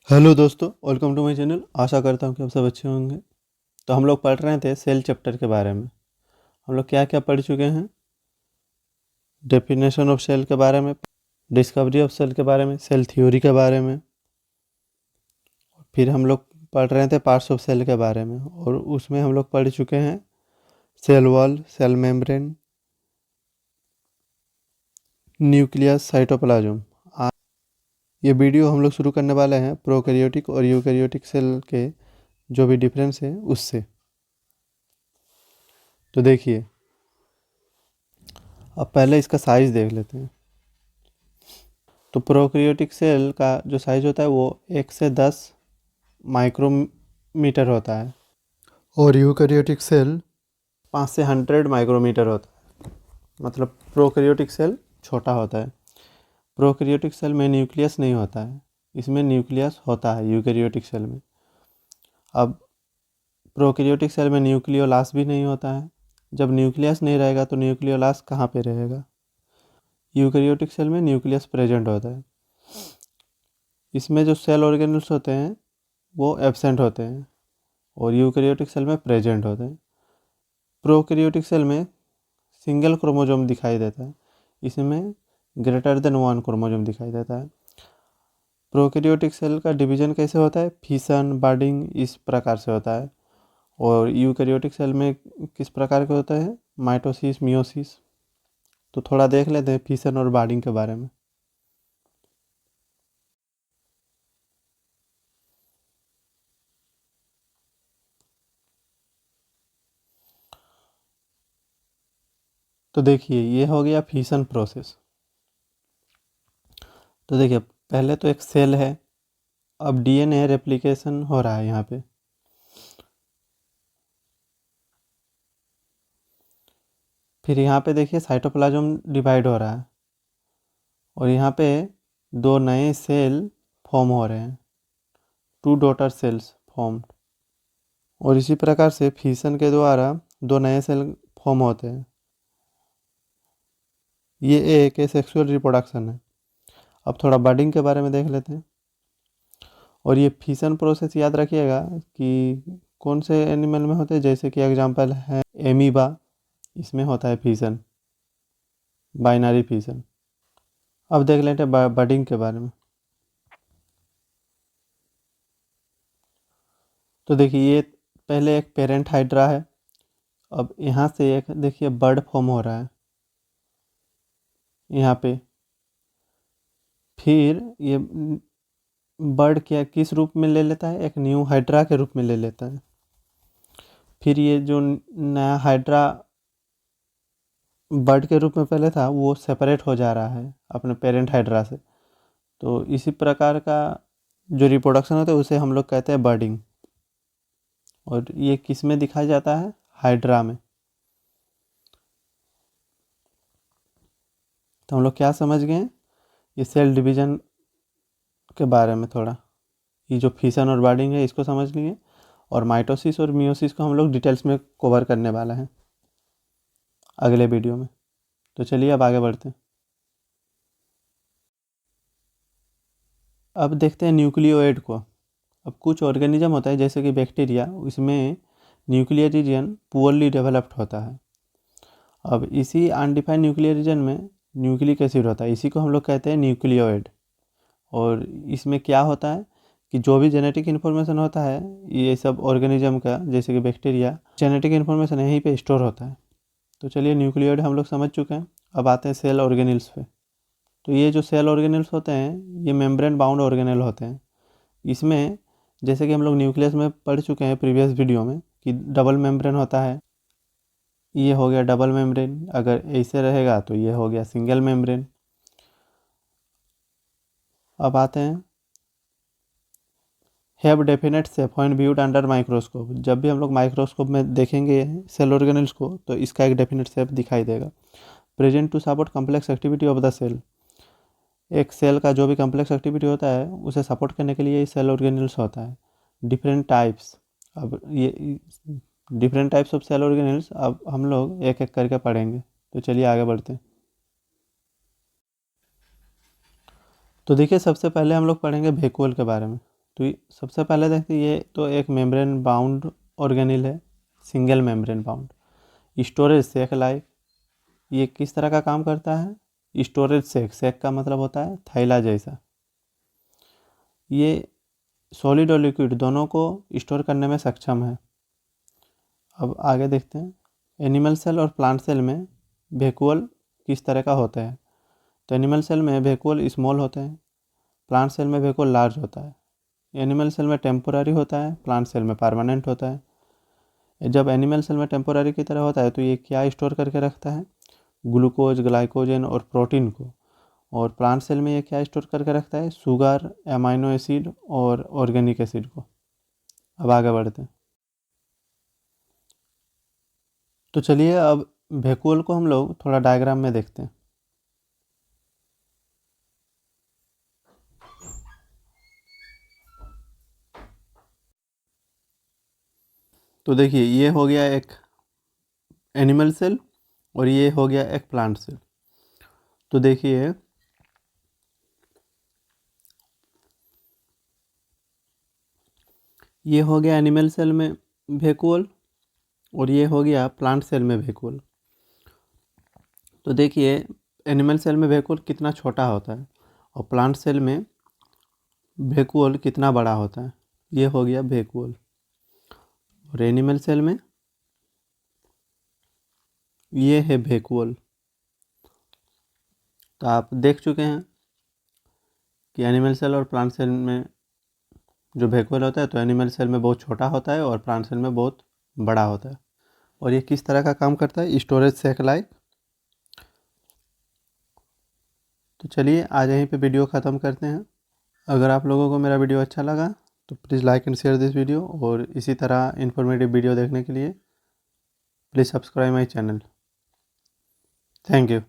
Hello दोस्तों, welcome to my channel. आशा करता हूँ कि आप सब अच्छे होंगे। तो हम लोग पढ़ रहे थे सेल चैप्टर के बारे में। हम लोग क्या क्या पढ़ चुके हैं? डेफिनेशन ऑफ सेल के बारे में, डिस्कवरी ऑफ सेल के बारे में, सेल थ्योरी के बारे में। फिर हम लोग पढ़ रहे थे पार्ट्स ऑफ सेल के बारे में, और उसमें हम लोग पढ़ चुके हैं cell wall, cell membrane, nucleus, cytoplasm. ये वीडियो हम लोग शुरू करने वाले हैं प्रोकैरियोटिक और यूकैरियोटिक सेल के जो भी डिफरेंस है उससे। तो देखिए, अब पहले इसका साइज देख लेते हैं। तो प्रोकैरियोटिक सेल का जो साइज होता है वो 1 से 10 माइक्रोमीटर होता है, और यूकैरियोटिक सेल 5 से 100 माइक्रोमीटर होता है। मतलब प्रोकैरियोटिक सेल छोटा होता है। प्रोकैरियोटिक सेल में न्यूक्लियस नहीं होता है, इसमें न्यूक्लियस होता है यूकैरियोटिक सेल में। अब प्रोकैरियोटिक सेल में न्यूक्लियोलास भी नहीं होता है। जब न्यूक्लियस नहीं रहेगा तो न्यूक्लियोलास कहाँ पे रहेगा? यूकैरियोटिक सेल में न्यूक्लियस प्रेजेंट होता है। इसमें जो सेल ऑर्गेनल्स होते हैं वो एब्सेंट होते हैं, और यूकैरियोटिक सेल में प्रेजेंट होते हैं। प्रोकैरियोटिक सेल में सिंगल क्रोमोसोम दिखाई देता है, इसमें ग्रेटर देन 1 क्रोमोसोम दिखाई देता है। प्रोकैरियोटिक सेल का डिवीजन कैसे होता है? फिशन, बर्डिंग, इस प्रकार से होता है। और यूकैरियोटिक सेल में किस प्रकार का होता है? Mitosis, meiosis. तो थोड़ा देख लेते हैं फिशन और बर्डिंग के बारे में। तो देखिए, ये हो गया फिशन प्रोसेस। तो देखिए, पहले तो एक सेल है, अब डीएनए रेप्लिकेशन हो रहा है यहाँ पे। फिर यहाँ पे देखिए साइटोप्लाज्म डिवाइड हो रहा है, और यहाँ पे 2 नए सेल फॉर्म हो रहे हैं, 2 डॉटर सेल्स फॉर्म। और इसी प्रकार से फिशन के द्वारा 2 नए सेल फॉर्म होते हैं। ये एक सेक्सुअल रिप्रोडक्शन है। अब थोड़ा बर्डिंग के बारे में देख लेते हैं। और ये फिशन प्रोसेस याद रखिएगा कि कौन से एनिमल में होते हैं, जैसे कि एग्जांपल है एमीबा, इसमें होता है फिशन, बाइनरी फिशन। अब देख लेते हैं बर्डिंग के बारे में। तो देखिए, ये पहले एक पेरेंट हाइड्रा है। अब यहाँ से एक देखिए बर्ड फॉर्म हो रहा है यहाँ पे। फिर ये बर्ड क्या किस रूप में ले लेता है? एक न्यू हाइड्रा के रूप में ले लेता है। फिर ये जो नया हाइड्रा बर्ड के रूप में पहले था वो सेपरेट हो जा रहा है अपने पेरेंट हाइड्रा से। तो इसी प्रकार का जो रिप्रोडक्शन होता है उसे हम लोग कहते हैं बर्डिंग। और ये किस में दिखाया जाता है? हाइड्रा में। तो हम लोग क्या समझ गए हैं? ये सेल डिवीजन के बारे में थोड़ा, ये जो फिशन और बर्डिंग है इसको समझ लिए, और माइटोसिस और मियोसिस को हम लोग डिटेल्स में कवर करने वाला है अगले वीडियो में। तो चलिए अब आगे बढ़ते हैं। अब देखते हैं न्यूक्लियोइड को। अब कुछ ऑर्गेनिज्म होता है जैसे कि बैक्टीरिया, इसमें न्यूक्लियर रीजन पुअरली डेवलप्ड होता है। अब इसी अनडिफाइंड न्यूक्लियर रीजन में न्यूक्लिक एसिड होता है, इसी को हम लोग कहते हैं न्यूक्लियोइड। और इसमें क्या होता है कि जो भी जेनेटिक इन्फॉर्मेशन होता है ये सब ऑर्गेनिज्म का, जैसे कि बैक्टीरिया, जेनेटिक इन्फॉर्मेशन यहीं पे स्टोर होता है। तो चलिए, न्यूक्लियोइड हम लोग समझ चुके हैं। अब आते हैं सेल ऑर्गेनिल्स पे। तो ये जो सेल ऑर्गेनिल्स होते हैं ये मेम्ब्रेन बाउंड ऑर्गेनेल होते हैं। इसमें जैसे कि हम लोग न्यूक्लियस में पढ़ चुके हैं प्रीवियस वीडियो में कि डबल मेम्ब्रेन होता है। ये हो गया डबल मेम्ब्रेन, अगर ऐसे रहेगा तो ये हो गया सिंगल मेम्ब्रेन। अब आते हैं have definite shape when viewed under microscope. जब भी हम लोग माइक्रोस्कोप में देखेंगे सेल ऑर्गेनल्स को तो इसका एक डेफिनेट शेप दिखाई देगा। Present to support complex activity of the cell. एक सेल का जो भी कम्प्लेक्स एक्टिविटी होता है उसे सपोर्ट करने के लिए ये सेल ऑर्गेनल्स होता है। Different types. अब ये different types of cell organelles अब हम लोग एक एक करके पढ़ेंगे। तो चलिए आगे बढ़ते हैं। तो देखिए, सबसे पहले हम लोग पढ़ेंगे वैक्यूल के बारे में। तो सबसे पहले देखते हैं, ये तो एक मेम्ब्रेन बाउंड ऑर्गेनिल है, सिंगल मेम्ब्रेन बाउंड। स्टोरेज सेक लाइक, ये किस तरह का काम करता है? स्टोरेज सेक, सेक का मतलब होता है थैला जैसा। ये सॉलिड और लिक्विड दोनों को स्टोर करने में सक्षम है। अब आगे देखते हैं, एनिमल सेल और प्लांट सेल में वैक्यूल किस तरह का होता है। तो एनिमल सेल में वैक्यूल स्मॉल होते हैं, प्लांट सेल में वैक्यूल लार्ज होता है। एनिमल सेल में टेम्पोररी होता है, प्लांट सेल में परमानेंट होता है। जब एनिमल सेल में टेम्पोररी की तरह होता है तो ये क्या स्टोर करके रखता है? ग्लूकोज, ग्लाइकोजन और प्रोटीन को। और प्लांट सेल में ये क्या स्टोर करके रखता है? शुगर, अमाइनो एसिड और ऑर्गेनिक एसिड को। अब आगे बढ़ते हैं। तो चलिए अब वैक्यूल को हम लोग थोड़ा डायग्राम में देखते हैं। तो देखिए, ये हो गया एक एनिमल सेल और ये हो गया एक प्लांट सेल। तो देखिए, ये हो गया एनिमल सेल में वैक्यूल और ये हो गया प्लांट सेल में वैक्यूल। तो देखिए, एनिमल सेल में वैक्यूल कितना छोटा होता है और प्लांट सेल में वैक्यूल कितना बड़ा होता है। ये हो गया वैक्यूल। और एनिमल सेल में ये है वैक्यूल। तो आप देख चुके हैं कि एनिमल सेल और प्लांट सेल में जो वैक्यूल होता है, तो एनिमल सेल में बहुत छोटा होता है और प्लांट सेल में बहुत बड़ा होता है। और ये किस तरह का काम करता है? स्टोरेज सेक लाइक। तो चलिए आज यहीं पे वीडियो ख़त्म करते हैं। अगर आप लोगों को मेरा वीडियो अच्छा लगा तो please like and share this video, और इसी तरह इन्फॉर्मेटिव वीडियो देखने के लिए please subscribe my channel. Thank you.